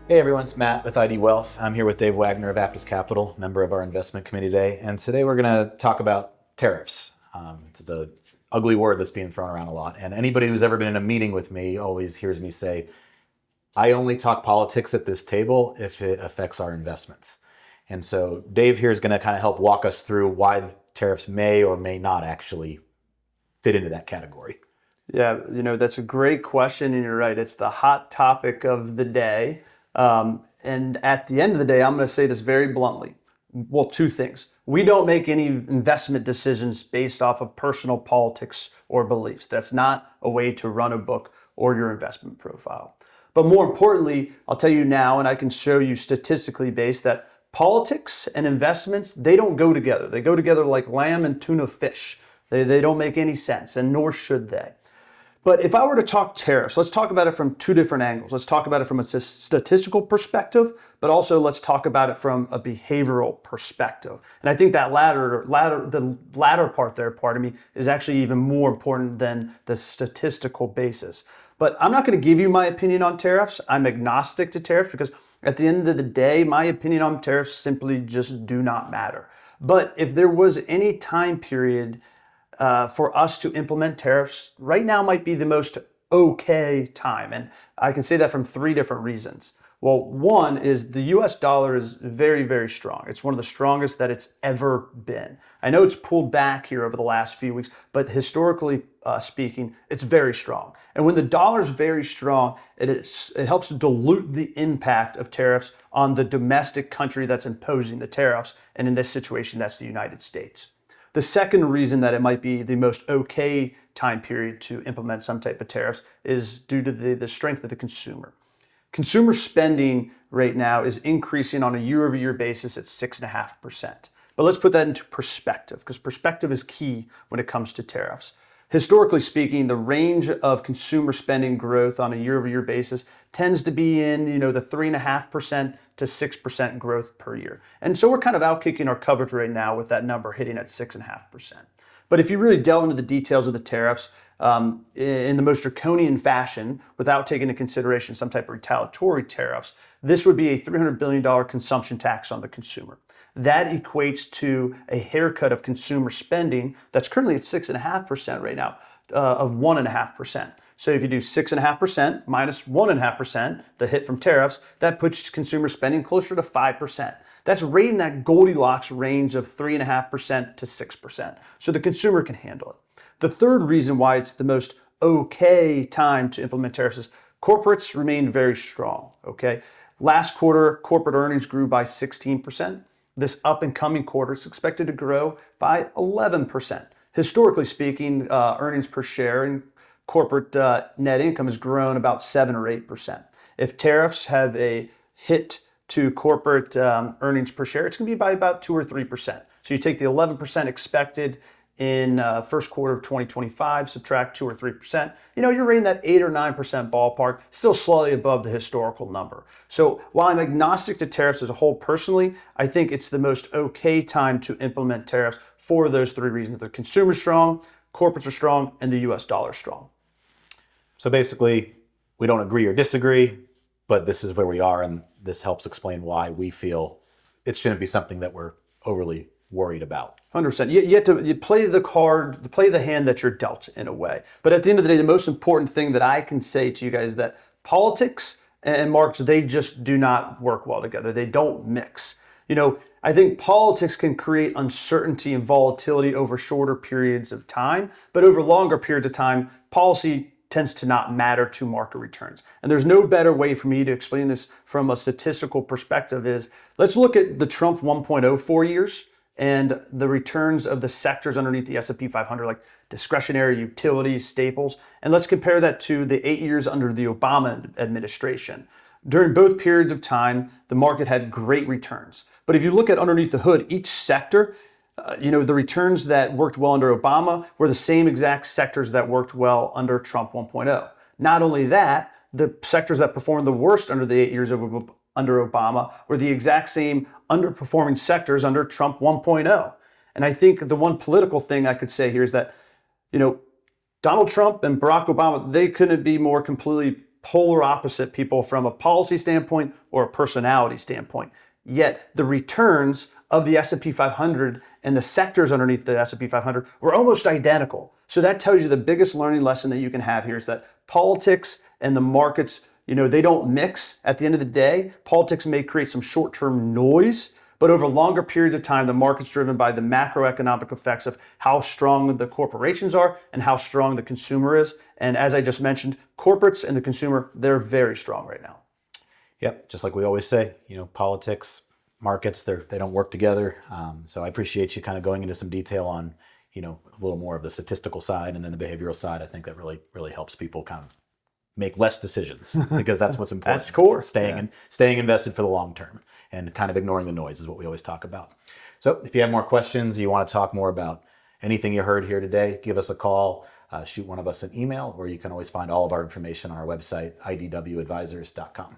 Hey everyone, it's Matt with ID Wealth. I'm here with Dave Wagner of Aptus Capital, member of our investment committee today. And today we're going to talk about tariffs. It's the ugly word that's being thrown around a lot. And anybody who's ever been in a meeting with me always hears me say, I only talk politics at this table if it affects our investments. And so Dave here is going to kind of help walk us through why tariffs may or may not actually fit into that category. Yeah, that's a great question, and you're right. It's the hot topic of the day. And at the end of the day, I'm going to say this very bluntly. Well, two things. We don't make any investment decisions based off of personal politics or beliefs. That's not a way to run a book or your investment profile. But more importantly, I'll tell you now, and I can show you statistically based, that politics and investments, they don't go together. They go together like lamb and tuna fish. They don't make any sense, and nor should they. But if I were to talk tariffs, let's talk about it from two different angles. Let's talk about it from a statistical perspective, but also let's talk about it from a behavioral perspective. And I think that the latter part there, is actually even more important than the statistical basis. But I'm not going to give you my opinion on tariffs. I'm agnostic to tariffs because at the end of the day, my opinion on tariffs simply just do not matter. But if there was any time period for us to implement tariffs, right now might be the most okay time. And I can say that from three different reasons. Well, one is the US dollar is very, very strong. It's one of the strongest that it's ever been. I know it's pulled back here over the last few weeks, but historically speaking, it's very strong. And when the dollar is very strong, it helps dilute the impact of tariffs on the domestic country that's imposing the tariffs. And in this situation, that's the United States. The second reason that it might be the most okay time period to implement some type of tariffs is due to the strength of the consumer. Consumer spending right now is increasing on a year-over-year basis at 6.5%. But let's put that into perspective, because perspective is key when it comes to tariffs. Historically speaking, the range of consumer spending growth on a year-over-year basis tends to be in the 3.5% to 6% growth per year. And so we're kind of out kicking our coverage right now with that number hitting at 6.5%. But if you really delve into the details of the tariffs in the most draconian fashion, without taking into consideration some type of retaliatory tariffs, this would be a $300 billion consumption tax on the consumer. That equates to a haircut of consumer spending that's currently at 6.5% right now, of 1.5%. So if you do 6.5% minus 1.5%, the hit from tariffs, that puts consumer spending closer to 5%. That's right in that Goldilocks range of 3.5% to 6%. So the consumer can handle it. The third reason why it's the most okay time to implement tariffs is corporates remain very strong, okay? Last quarter, corporate earnings grew by 16%. This up and coming quarter is expected to grow by 11%. Historically speaking, earnings per share in corporate net income has grown about 7 or 8%. If tariffs have a hit to corporate earnings per share, it's going to be by about 2 or 3%. So you take the 11% expected in first quarter of 2025, subtract 2 or 3%, you're right in that 8 or 9% ballpark, still slightly above the historical number. So while I'm agnostic to tariffs as a whole personally, I think it's the most okay time to implement tariffs for those three reasons. The consumer's strong, corporates are strong, and the US dollar is strong. So basically, we don't agree or disagree, but this is where we are, and this helps explain why we feel it shouldn't be something that we're overly worried about. 100%. You have to play the hand that you're dealt in a way. But at the end of the day, the most important thing that I can say to you guys is that politics and markets, they just do not work well together. They don't mix. I think politics can create uncertainty and volatility over shorter periods of time, but over longer periods of time, policy tends to not matter to market returns. And there's no better way for me to explain this from a statistical perspective is, let's look at the Trump 1.0 4 years and the returns of the sectors underneath the S&P 500, like discretionary, utilities, staples, and let's compare that to the 8 years under the Obama administration. During both periods of time, the market had great returns. But if you look at underneath the hood, each sector, the returns that worked well under Obama were the same exact sectors that worked well under Trump 1.0. Not only that, the sectors that performed the worst under the 8 years under Obama were the exact same underperforming sectors under Trump 1.0. And I think the one political thing I could say here is that, Donald Trump and Barack Obama, they couldn't be more completely polar opposite people from a policy standpoint or a personality standpoint. Yet the returns of the S&P 500 and the sectors underneath the S&P 500 were almost identical. So that tells you the biggest learning lesson that you can have here is that politics and the markets, they don't mix. At the end of the day, politics may create some short-term noise, but over longer periods of time, the market's driven by the macroeconomic effects of how strong the corporations are and how strong the consumer is. And as I just mentioned, corporates and the consumer, they're very strong right now. Yep, just like we always say, politics, markets, they don't work together. So I appreciate you kind of going into some detail on, a little more of the statistical side and then the behavioral side. I think that really, really helps people kind of make less decisions because that's what's important. That's core. Staying invested for the long term and kind of ignoring the noise is what we always talk about. So if you have more questions, you want to talk more about anything you heard here today, give us a call, shoot one of us an email, or you can always find all of our information on our website, idwadvisors.com.